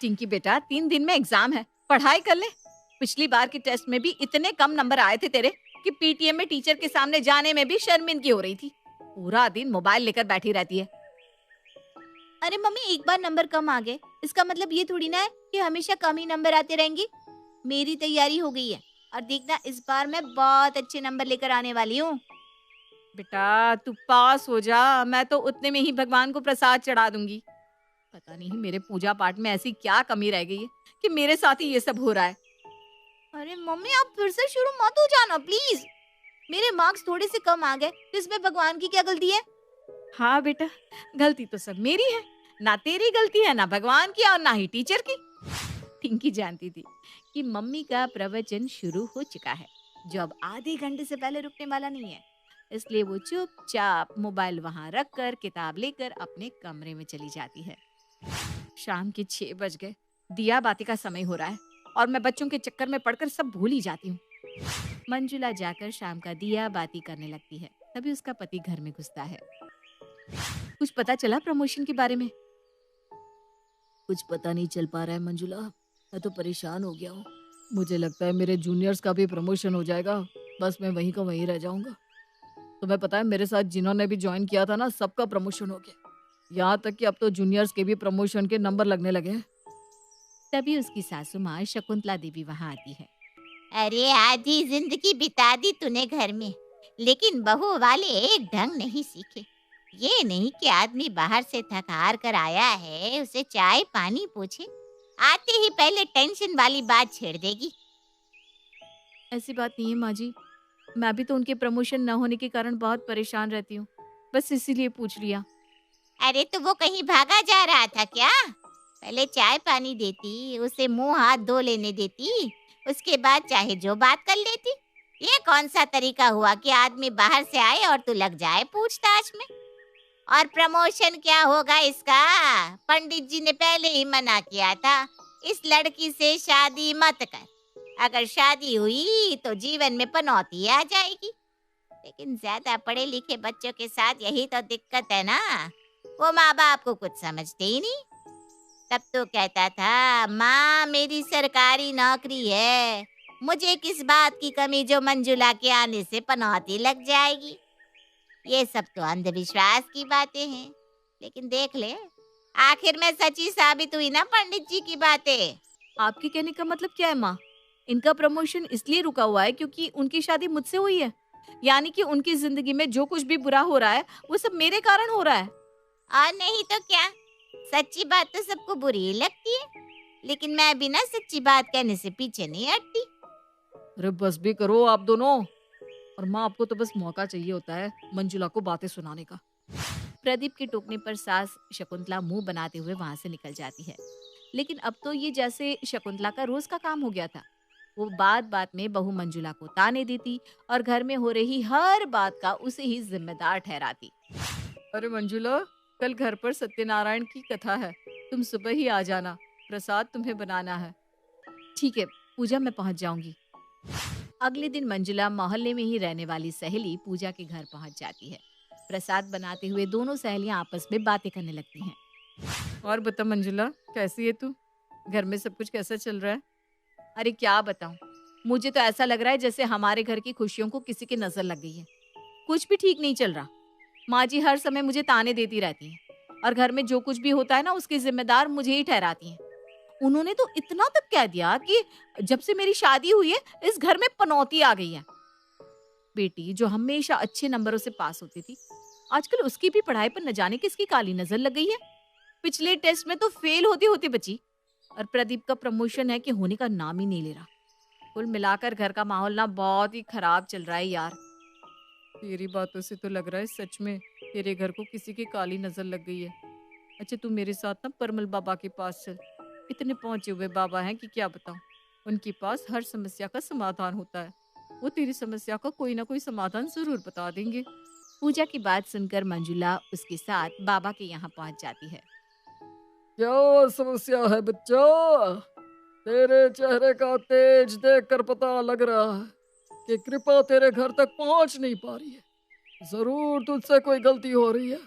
टिंकी बेटा, 3 दिन में एग्जाम है, पढ़ाई कर ले। पिछली बार के टेस्ट में भी इतने कम नंबर आए थे तेरे कि पीटीएम में टीचर के सामने जाने में भी शर्मिंदगी हो रही थी। पूरा दिन मोबाइल लेकर बैठी रहती है। अरे मम्मी, एक बार नंबर कम आ गए इसका मतलब ये थोड़ी ना है कि हमेशा कम ही नंबर आते रहेंगे। मेरी तैयारी हो गई है और देखना इस बार मैं बहुत अच्छे नंबर लेकर आने वाली हूँ। बेटा तू पास हो जा, मैं तो उतने में ही भगवान को प्रसाद चढ़ा दूंगी। पता नहीं मेरे पूजा पाठ में ऐसी क्या कमी रह गई है कि मेरे साथ ही ये सब हो रहा है। अरे मम्मी, आप फिर से शुरू मत हो जाना प्लीज। मेरे मार्क्स थोड़े से कम आ गए तो इसमें भगवान की क्या गलती है? हाँ बेटा, गलती तो सब मेरी है। ना तेरी गलती है, ना भगवान की और ना ही टीचर की। टिंकी जानती थी कि मम्मी का प्रवचन शुरू हो चुका है, जो अब आधे घंटे से पहले रुकने वाला नहीं है। इसलिए वो चुपचाप मोबाइल वहां रखकर किताब लेकर अपने कमरे में चली जाती है। शाम के 6 बज गए। दिया बाती का समय हो रहा है और मैं बच्चों के चक्कर में पड़कर सब भूल ही जाती हूँ। मंजुला जाकर शाम का दिया बाती करने लगती है। तभी उसका पति घर में घुसता है। कुछ पता चला प्रमोशन के बारे में? कुछ पता नहीं चल पा रहा है मंजुला। मैं तो परेशान हो गया हूँ। मुझे लगता है मेरे जूनियर्स का भी प्रमोशन हो जाएगा। बस मैं वहीं का वहीं रह जाऊंगा। तुम्हें पता है मेरे साथ जिन्होंने भी ज्वाइन किया था ना, सबका प्रमोशन हो गया। यहाँ तक कि अब तो जूनियर्स के भी प्रमोशन के नंबर लगने लगे हैं। तभी उसकी सासू माँ शकुंतला देवी वहां आती है। अरे आधी जिंदगी बिता दी तूने घर में, लेकिन बहू वाले एक ढंग नहीं सीखे। ये नहीं कि आदमी बाहर से थक हार कर आया है उसे चाय पानी पूछे, आते ही पहले टेंशन वाली बात छेड़ देगी। ऐसी बात नहीं है माँ जी, मैं भी तो उनके प्रमोशन न होने के कारण बहुत परेशान रहती हूँ। बस इसीलिए पूछ लिया। अरे तो वो कहीं भागा जा रहा था क्या? पहले चाय पानी देती, उसे मुंह हाथ धो लेने देती, उसके बाद चाहे जो बात कर लेती। ये कौन सा तरीका हुआ कि आदमी बाहर से आए और तू लग जाए पूछताछ में? और प्रमोशन क्या होगा इसका? पंडित जी ने पहले ही मना किया था, इस लड़की से शादी मत कर। अगर शादी हुई तो जीवन में पनौती आ जाएगी। लेकिन ज्यादा पढ़े लिखे बच्चों के साथ यही तो दिक्कत है ना, वो माँ बाप को कुछ समझते ही नहीं। तब तो कहता था माँ मेरी सरकारी नौकरी है, मुझे किस बात की कमी जो मंजुला के आने से पनौती लग जाएगी। ये सब तो अंधविश्वास की बातें हैं, लेकिन देख ले आखिर में सच्ची साबित हुई ना पंडित जी की बातें। आपके कहने का मतलब क्या है माँ? इनका प्रमोशन इसलिए रुका हुआ है क्योंकि उनकी शादी मुझसे हुई है? यानी कि उनकी जिंदगी में जो कुछ भी बुरा हो रहा है वो सब मेरे कारण हो रहा है? और नहीं तो क्या, सच्ची बात तो सबको बुरी ही लगती है, लेकिन मैं बिना सच्ची बात कहने से पीछे नहीं हटती। अरे बस भी करो आप दोनों। और माँ, आपको तो बस मौका चाहिए होता है मंजुला को बातें सुनाने का। प्रदीप के टोकने पर सास शकुंतला मुंह बनाते हुए वहां से निकल जाती है। लेकिन अब तो ये जैसे शकुंतला का रोज का काम हो गया था। वो बात बात में बहू मंजुला को ताने देती और घर में हो रही हर बात का उसे ही जिम्मेदार ठहराती। अरे मंजुला, कल घर पर सत्यनारायण की कथा है, तुम सुबह ही आ जाना। प्रसाद तुम्हें बनाना है। ठीक है, पूजा में पहुंच जाऊंगी। अगले दिन मंजुला मोहल्ले में ही रहने वाली सहेली पूजा के घर पहुंच जाती है। प्रसाद बनाते हुए दोनों सहेलियां आपस में बातें करने लगती हैं। और बता मंजुला, कैसी है तू? घर में सब कुछ कैसा चल रहा है? अरे क्या बताऊं, मुझे तो ऐसा लग रहा है जैसे हमारे घर की खुशियों को किसी की नजर लग गई है। कुछ भी ठीक नहीं चल रहा। माँ जी हर समय मुझे ताने देती रहती हैं और घर में जो कुछ भी होता है ना उसकी जिम्मेदार मुझे ही ठहराती हैं। उन्होंने तो इतना तक कह दिया कि जब से मेरी शादी हुई है इस घर में पनौती आ गई है। बेटी जो हमेशा अच्छे नंबरों से पास होती थी, आजकल उसकी भी पढ़ाई पर न जाने किसकी काली नजर लग गई है। पिछले टेस्ट में तो फेल होती होती बची और प्रदीप का प्रमोशन है कि होने का नाम ही नहीं ले रहा। कुल मिलाकर घर का माहौल ना बहुत ही खराब चल रहा है यार। तेरी बातों से तो लग रहा है सच में तेरे घर को किसी की काली नजर लग गई है। अच्छा, तू मेरे साथ ना परमल बाबा के पास चल। इतने पहुंचे हुए बाबा हैं कि क्या बताऊं। उनके पास हर समस्या का समाधान होता है। वो तेरी समस्या का कोई ना कोई समाधान जरूर बता देंगे। पूजा की बात सुनकर मंजुला उसके साथ बाबा के यहाँ पहुंच जाती है। क्या समस्या है बच्चा? तेरे चेहरे का तेज देखकर पता लग रहा है कि कृपा तेरे घर तक पहुंच नहीं पा रही है। जरूर तुझसे कोई गलती हो रही है।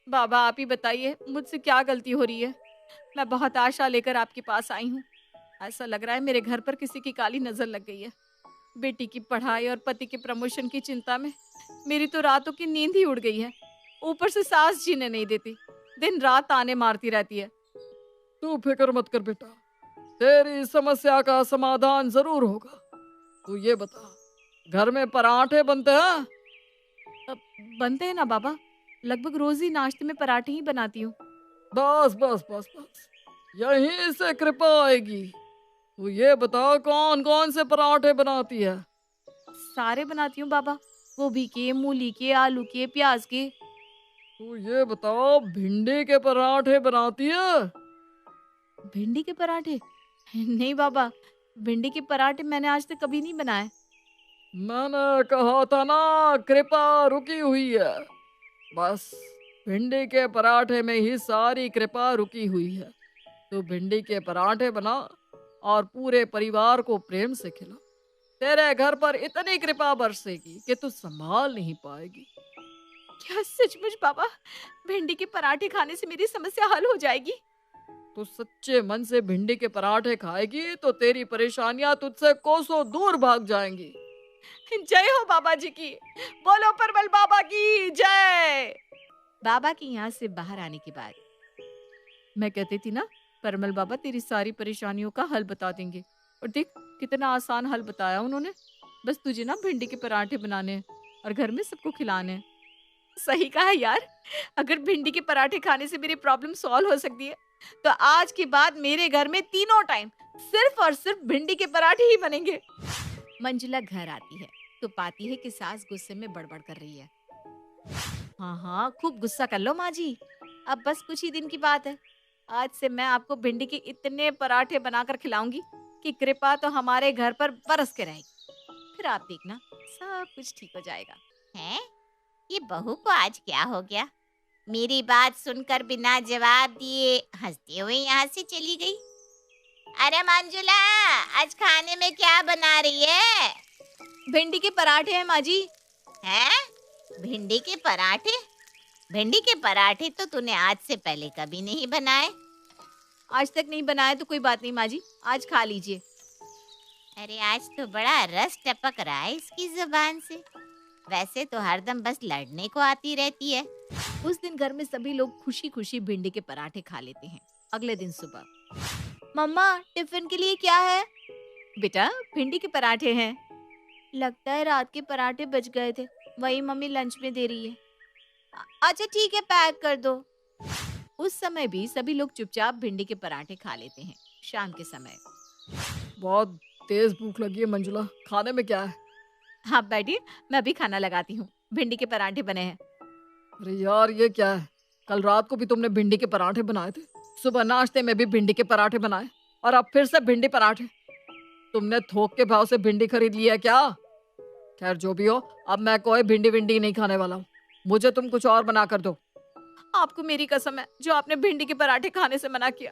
बाबा आप ही बताइए मुझसे क्या गलती हो रही है? मैं बहुत आशा लेकर आपके पास आई हूँ। ऐसा लग रहा है मेरे घर पर किसी की काली नजर लग गई है। बेटी की पढ़ाई और पति के प्रमोशन की चिंता में मेरी तो रातों की नींद ही उड़ गई है। ऊपर से सास जीने नहीं देती, दिन रात ताने मारती रहती है। तू फिक्र मत कर बेटा, तेरी समस्या का समाधान जरूर होगा। तू ये बता, घर में पराठे बनते हैं? अब बनते हैं ना बाबा, लगभग रोज ही नाश्ते में पराठे ही बनाती हूँ। बस बस बस बस, यहीं से कृपा आएगी। तू ये बता, कौन कौन से पराठे बनाती है? सारे बनाती हूँ बाबा, गोभी के, मूली के, आलू के, प्याज के। तू ये बताओ, भिंडी के पराठे बनाती है? भिंडी के पराठे? नहीं बाबा, भिंडी के पराठे मैंने आज तक कभी नहीं बनाए। मैंने कहा था ना, कृपा रुकी हुई है। बस भिंडी के पराठे में ही सारी कृपा रुकी हुई है। तो भिंडी के पराठे बना और पूरे परिवार को प्रेम से खिला। तेरे घर पर इतनी कृपा बरसेगी कि तू संभाल नहीं पाएगी। क्या सचमुच बाबा, भिंडी के पराठे खाने से मेरी समस्या हल हो जाएगी? तू सच्चे मन से भिंडी के पराठे खाएगी तो तेरी परेशानियां तुझसे कोसों दूर भाग जाएंगी। जय हो बाबा जी की, बोलो परमल बाबा की जय। बाबा के यहाँ से बाहर आने के बाद मैं कहती थी ना, परमल बाबा तेरी सारी परेशानियों का हल बता देंगे। और देख कितना आसान हल बताया उन्होंने। बस तुझे ना भिंडी के पराठे बनाने हैं और घर में सबको खिलाने हैं। सही कहा यार, अगर भिंडी के पराठे खाने से मेरी प्रॉब्लम सॉल्व हो सकती है तो आज के बाद मेरे घर में तीनों टाइम सिर्फ और सिर्फ भिंडी के पराठे ही बनेंगे। मंजुला घर आती है तो पाती है कि सास गुस्से में बड़बड़ कर रही है। हाँ हाँ, खूब गुस्सा कर लो माँ जी, अब बस कुछ ही दिन की बात है। आज से मैं आपको भिंडी के इतने पराठे बनाकर खिलाऊंगी कि कृपा तो हमारे घर पर बरस के रहेगी। फिर आप देखना सब कुछ ठीक हो जाएगा। हैं? ये बहू को आज क्या हो गया? मेरी बात सुनकर बिना जवाब दिए हंसते हुए यहाँ से चली गई। अरे मंजुला, आज खाने में क्या बना रही है? भिंडी के पराठे हैं माँ जी। हैं? भिंडी के पराठे? भिंडी के पराठे तो तूने आज से पहले कभी नहीं बनाए। आज तक नहीं बनाए तो कोई बात नहीं माँ जी, आज खा लीजिए। अरे आज तो बड़ा रस टपक रहा है इसकी जुबान से। वैसे तो हरदम बस लड़ने को आती रहती है। उस दिन घर में सभी लोग खुशी खुशी भिंडी के पराठे खा लेते हैं। अगले दिन सुबह, मम्मा टिफिन के लिए क्या है? बेटा भिंडी के पराठे हैं। लगता है रात के पराठे बच गए थे, वही मम्मी लंच में दे रही है। अच्छा ठीक है, पैक कर दो। उस समय भी सभी लोग चुपचाप भिंडी के पराठे खा लेते हैं। शाम के समय, बहुत तेज भूख लगी है मंजुला, खाने में क्या है? हाँ बैठिए, मैं अभी खाना लगाती हूँ। भिंडी के पराठे बने हैं। अरे यार, ये क्या है? कल रात को भी तुमने भिंडी के पराठे बनाए थे, सुबह नाश्ते में भी भिंडी के पराठे बनाए, और अब फिर से भिंडी पराठे। तुमने थोक के भाव से भिंडी खरीद लिया क्या? खैर जो भी हो, अब मैं कोई भिंडी विंडी नहीं खाने वाला हूँ। मुझे तुम कुछ और बना कर दो। आपको मेरी कसम है, जो आपने भिंडी के पराठे खाने से मना किया।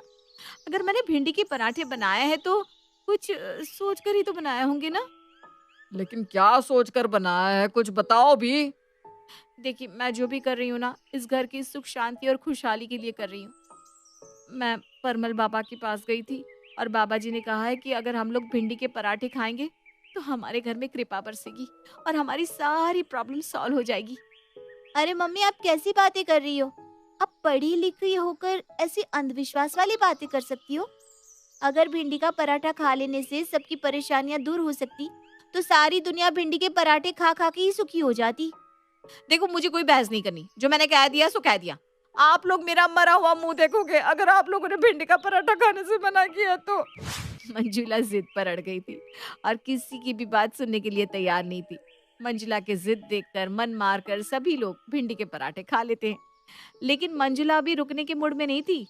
अगर मैंने भिंडी के पराठे बनाए हैं तो कुछ सोच कर ही तो बनाए होंगे ना। लेकिन क्या सोचकर बनाया है, कुछ बताओ भी। देखिए मैं जो भी कर रही हूँ ना, इस घर की सुख शांति और खुशहाली के लिए कर रही हूँ। मैं परमल बाबा के पास गई थी और बाबा जी ने कहा है कि अगर हम लोग भिंडी के पराठे खाएंगे तो हमारे घर में कृपा बरसेगी और हमारी सारी प्रॉब्लम सॉल्व हो जाएगी। अरे मम्मी, आप कैसी बातें कर रही हो? आप पढ़ी लिखी होकर ऐसी अंधविश्वास वाली बातें कर सकती हो? अगर भिंडी का पराठा खा लेने से सबकी परेशानियां दूर हो सकती तो सारी दुनिया भिंडी के पराठे खा खा के ही सुखी हो जाती। देखो मुझे कोई बहस नहीं करनी, जो मैंने कह दिया सो कह दिया। आप लोग मेरा मरा हुआ मुंह देखोगे अगर आप लोगों ने भिंडी का पराठा खाने से मना किया तो। मंजुला जिद पर अड़ गई थी और किसी की भी बात सुनने के लिए तैयार नहीं थी। मंजुला की जिद देखकर मन मारकर सभी लोग भिंडी के पराठे खा लेते हैं। लेकिन मंजुला अभी रुकने के मूड में नहीं थी।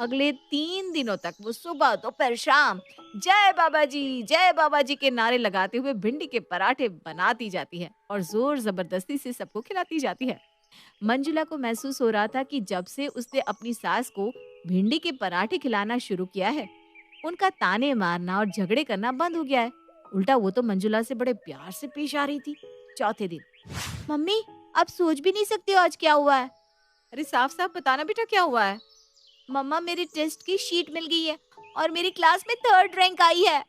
अगले 3 दिनों तक वो सुबह दोपहर शाम जय बाबा जी के नारे लगाते हुए भिंडी के पराठे बनाती जाती है और जोर जबरदस्ती से सबको खिलाती जाती है। मंजुला को महसूस हो रहा था कि जब से उसने अपनी सास को भिंडी के पराठे खिलाना शुरू किया है, उनका ताने मारना और झगड़े करना बंद हो गया है। उल्टा वो तो मंजुला से बड़े प्यार से पेश आ रही थी। चौथे दिन, मम्मी, आप सोच भी नहीं सकते हो आज क्या हुआ है। अरे साफ साफ बताना बेटा क्या हुआ है। मम्मा मेरी टेस्ट की शीट मिल गई है और मेरी क्लास में 3rd रैंक आई है।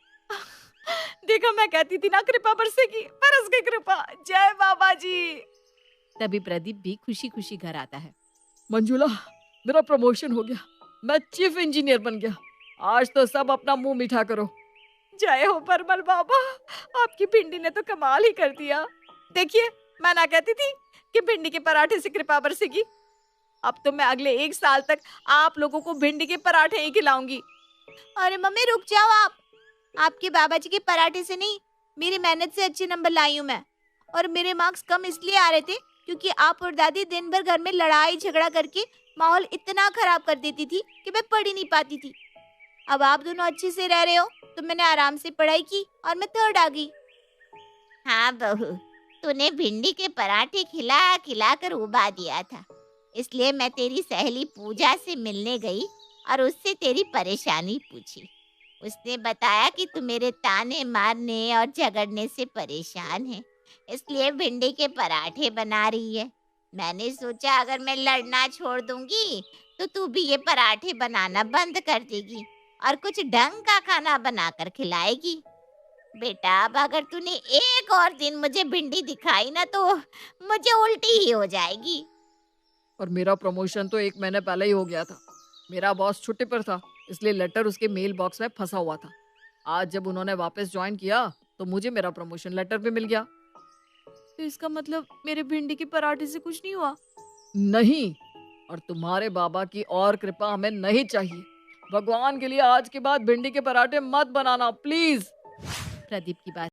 देखो मैं कहती थी ना कृपा बरसेगी, बरस गई कृपा। जय बाबा जी। तभी प्रदीप भी खुशी खुशी घर आता है। मंजुला, मेरा प्रमोशन हो गया, मैं चीफ इंजीनियर बन गया। आज तो सब अपना मुंह मीठा करो। जय हो परमल बाबा, आपकी भिंडी ने तो कमाल ही कर दिया। देखिए मैं ना कहती थी कि भिंडी के पराठे से कृपा बरसेगी। अब तो मैं अगले 1 साल तक आप लोगों को भिंडी के पराठे ही खिलाऊंगी। अरे मम्मी रुक जाओ आप। आपके बाबा जी के पराठे से नहीं, मेरी मेहनत से अच्छे नंबर लाई हूँ मैं। और मेरे मार्क्स कम इसलिए आ रहे थे क्योंकि आप और दादी दिन भर घर में लड़ाई झगड़ा करके माहौल इतना खराब कर देती थी कि मैं पढ़ ही नहीं पाती थी। अब आप दोनों अच्छे से रह रहे हो तो मैंने आराम से पढ़ाई की और मैं 3rd आ गई। हाँ बहू, तूने भिंडी के पराठे खिला खिला कर उबा दिया था, इसलिए मैं तेरी सहेली पूजा से मिलने गई और उससे तेरी परेशानी पूछी। उसने बताया कि तू मेरे ताने मारने और झगड़ने से परेशान है, इसलिए भिंडी के पराठे बना रही है। मैंने सोचा अगर मैं लड़ना छोड़ दूंगी तो तू भी ये पराठे बनाना बंद कर देगी और कुछ ढंग का खाना बनाकर खिलाएगी। बेटा अब अगर तूने एक और दिन मुझे भिंडी दिखाई ना तो मुझे उल्टी ही हो जाएगी। और मेरा प्रमोशन तो 1 महीने पहले ही हो गया था। मेरा बॉस छुट्टी पर था, इसलिए लेटर उसके मेल बॉक्स में फंसा हुआ था। आज जब उन्होंने वापस ज्वाइन किया तो मुझे मेरा प्रमोशन लेटर भी मिल गया। तो इसका मतलब मेरे भिंडी के पराठे से कुछ नहीं हुआ? नहीं, और तुम्हारे बाबा की और कृपा हमें नहीं चाहिए। भगवान के लिए आज के बाद भिंडी के पराठे मत बनाना प्लीज। प्रदीप की बात